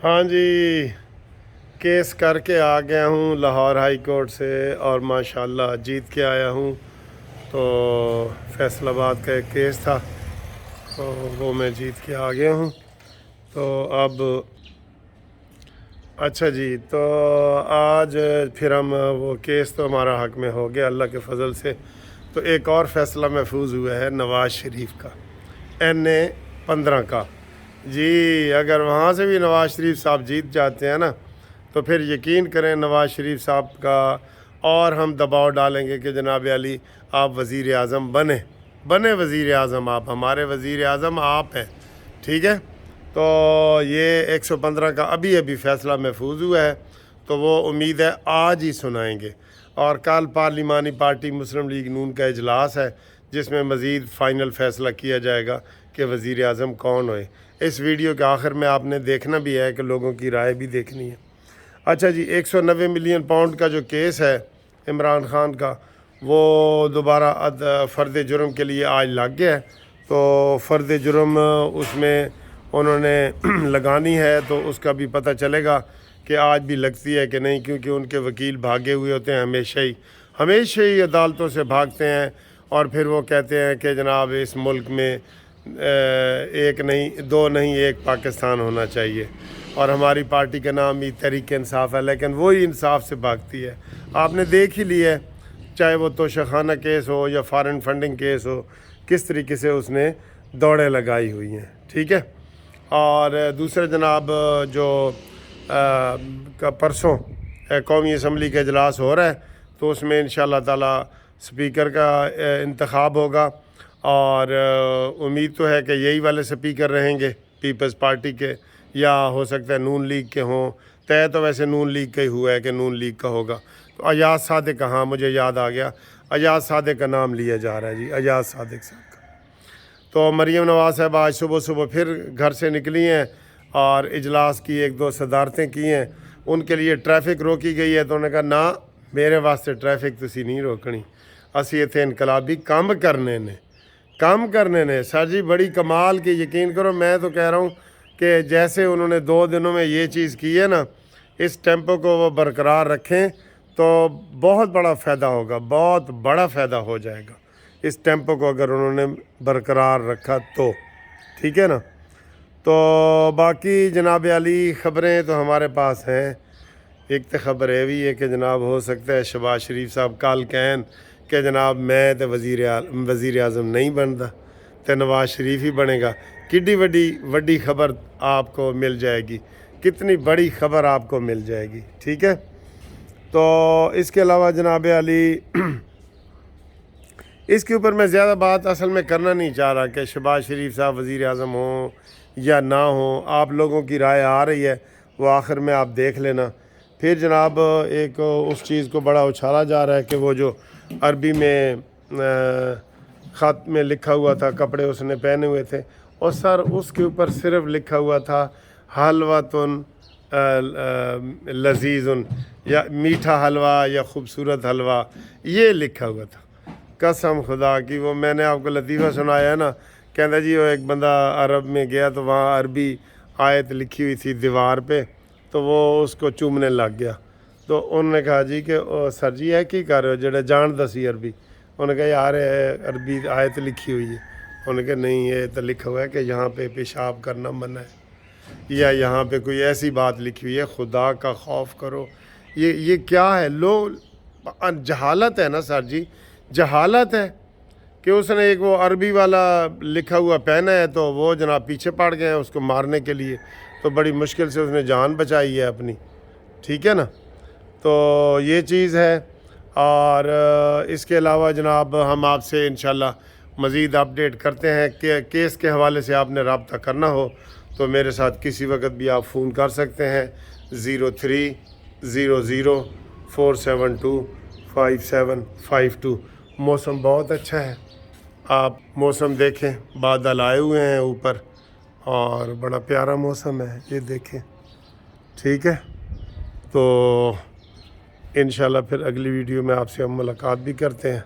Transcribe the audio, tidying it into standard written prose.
ہاں جی، کیس کر کے آ گیا ہوں لاہور ہائی کورٹ سے اور ماشاءاللہ جیت کے آیا ہوں۔ تو فیصل آباد کا ایک کیس تھا تو وہ میں جیت کے آ گیا ہوں۔ تو اب اچھا جی، تو آج پھر ہم وہ کیس تو ہمارا حق میں ہو گیا اللہ کے فضل سے۔ تو ایک اور فیصلہ محفوظ ہوا ہے نواز شریف کا، NA-15 کا۔ جی اگر وہاں سے بھی نواز شریف صاحب جیت جاتے ہیں نا تو پھر یقین کریں نواز شریف صاحب کا اور ہم دباؤ ڈالیں گے کہ جناب علی آپ وزیر اعظم بنے وزیر اعظم، آپ ہمارے وزیر اعظم آپ ہیں، ٹھیک ہے۔ تو یہ 115 کا ابھی فیصلہ محفوظ ہوا ہے، تو وہ امید ہے آج ہی سنائیں گے۔ اور کل پارلیمانی پارٹی مسلم لیگ نون کا اجلاس ہے جس میں مزید فائنل فیصلہ کیا جائے گا کہ وزیر اعظم کون ہوئے۔ اس ویڈیو کے آخر میں آپ نے دیکھنا بھی ہے کہ لوگوں کی رائے بھی دیکھنی ہے۔ اچھا جی، 190 ملین پاؤنڈ کا جو کیس ہے عمران خان کا، وہ دوبارہ فرد جرم کے لیے آج لگ گیا ہے۔ تو فرد جرم اس میں انہوں نے لگانی ہے تو اس کا بھی پتہ چلے گا کہ آج بھی لگتی ہے کہ نہیں، کیونکہ ان کے وکیل بھاگے ہوئے ہوتے ہیں ہمیشہ ہی عدالتوں سے بھاگتے ہیں، اور پھر وہ کہتے ہیں کہ جناب اس ملک میں ایک نہیں دو نہیں ایک پاکستان ہونا چاہیے، اور ہماری پارٹی کا نام بھی تحریک انصاف ہے، لیکن وہی انصاف سے بھاگتی ہے۔ آپ نے دیکھ ہی لیا ہے، چاہے وہ توشخانہ کیس ہو یا فارن فنڈنگ کیس ہو، کس طریقے سے اس نے دوڑیں لگائی ہوئی ہیں، ٹھیک ہے۔ اور دوسرے جناب جو پرسوں قومی اسمبلی کا اجلاس ہو رہا ہے تو اس میں انشاءاللہ تعالی سپیکر کا انتخاب ہوگا، اور امید تو ہے کہ یہی والے سپیکر رہیں گے پیپلز پارٹی کے، یا ہو سکتا ہے نون لیگ کے ہوں۔ طے تو ویسے نون لیگ کا ہی ہوا ہے کہ نون لیگ کا ہوگا۔ تو ایاز صادق کا، ہاں مجھے یاد آ گیا، ایاز صادق کا نام لیا جا رہا ہے جی، ایاز صادق صاحب کا۔ تو مریم نواز صاحب آج صبح پھر گھر سے نکلی ہیں اور اجلاس کی 1-2 صدارتیں کی ہیں۔ ان کے لیے ٹریفک روکی گئی ہے تو انہوں نے کہا نہ میرے واسطے ٹریفک تسی نہیں روکنی، اسی اتنے انقلابی کام کرنے نے سر جی، بڑی کمال کی، یقین کرو میں تو کہہ رہا ہوں کہ جیسے انہوں نے 2 دنوں میں یہ چیز کی ہے نا، اس ٹیمپو کو وہ برقرار رکھیں تو بہت بڑا فائدہ ہوگا، بہت بڑا فائدہ ہو جائے گا اس ٹیمپو کو اگر انہوں نے برقرار رکھا تو، ٹھیک ہے نا۔ تو باقی جناب علی خبریں تو ہمارے پاس ہیں۔ ایک تو خبر ہے بھی ہے کہ جناب ہو سکتا ہے شہباز شریف صاحب کل کہیں کہ جناب میں تو وزیر اعظم نہیں بنتا، تو نواز شریف ہی بنے گا۔ کتنی وڈی خبر آپ کو مل جائے گی، کتنی بڑی خبر آپ کو مل جائے گی، ٹھیک ہے۔ تو اس کے علاوہ جناب علی اس کے اوپر میں زیادہ بات اصل میں کرنا نہیں چاہ رہا کہ شہباز شریف صاحب وزیر اعظم ہوں یا نہ ہوں، آپ لوگوں کی رائے آ رہی ہے، وہ آخر میں آپ دیکھ لینا۔ پھر جناب ایک اس چیز کو بڑا اچھالا جا رہا ہے کہ وہ جو عربی میں خط میں لکھا ہوا تھا، کپڑے اس نے پہنے ہوئے تھے، اور سر اس کے اوپر صرف لکھا ہوا تھا حلوۃ لذیذ، یا میٹھا حلوہ یا خوبصورت حلوہ، یہ لکھا ہوا تھا۔ قسم خدا کی، وہ میں نے آپ کو لطیفہ سنایا ہے نا، کہتا جی وہ ایک بندہ عرب میں گیا تو وہاں عربی آیت لکھی ہوئی تھی دیوار پہ، تو وہ اس کو چومنے لگ گیا۔ تو انہوں نے کہا جی کہ سر جی ہے کی کر رہے ہو جڑے جان دسی عربی؟ انہوں نے کہا یار عربی آیت لکھی ہوئی ہے۔ انہوں نے کہا نہیں، یہ تو لکھا ہوا ہے کہ یہاں پہ پیشاب کرنا منع ہے، یا یہاں پہ کوئی ایسی بات لکھی ہوئی ہے، خدا کا خوف کرو۔ یہ کیا ہے؟ جہالت ہے نا سر جی، جہالت ہے کہ اس نے ایک وہ عربی والا لکھا ہوا پہنا ہے تو وہ جناب پیچھے پڑ گئے ہیں اس کو مارنے کے لیے، تو بڑی مشکل سے اس نے جان بچائی ہے اپنی، ٹھیک ہے نا۔ تو یہ چیز ہے، اور اس کے علاوہ جناب ہم آپ سے انشاءاللہ مزید اپڈیٹ کرتے ہیں کہ کیس کے حوالے سے آپ نے رابطہ کرنا ہو تو میرے ساتھ کسی وقت بھی آپ فون کر سکتے ہیں 0300472572۔ موسم بہت اچھا ہے، آپ موسم دیکھیں، بادل آئے ہوئے ہیں اوپر اور بڑا پیارا موسم ہے، یہ دیکھیں، ٹھیک ہے۔ تو انشاءاللہ پھر اگلی ویڈیو میں آپ سے ہم ملاقات بھی کرتے ہیں۔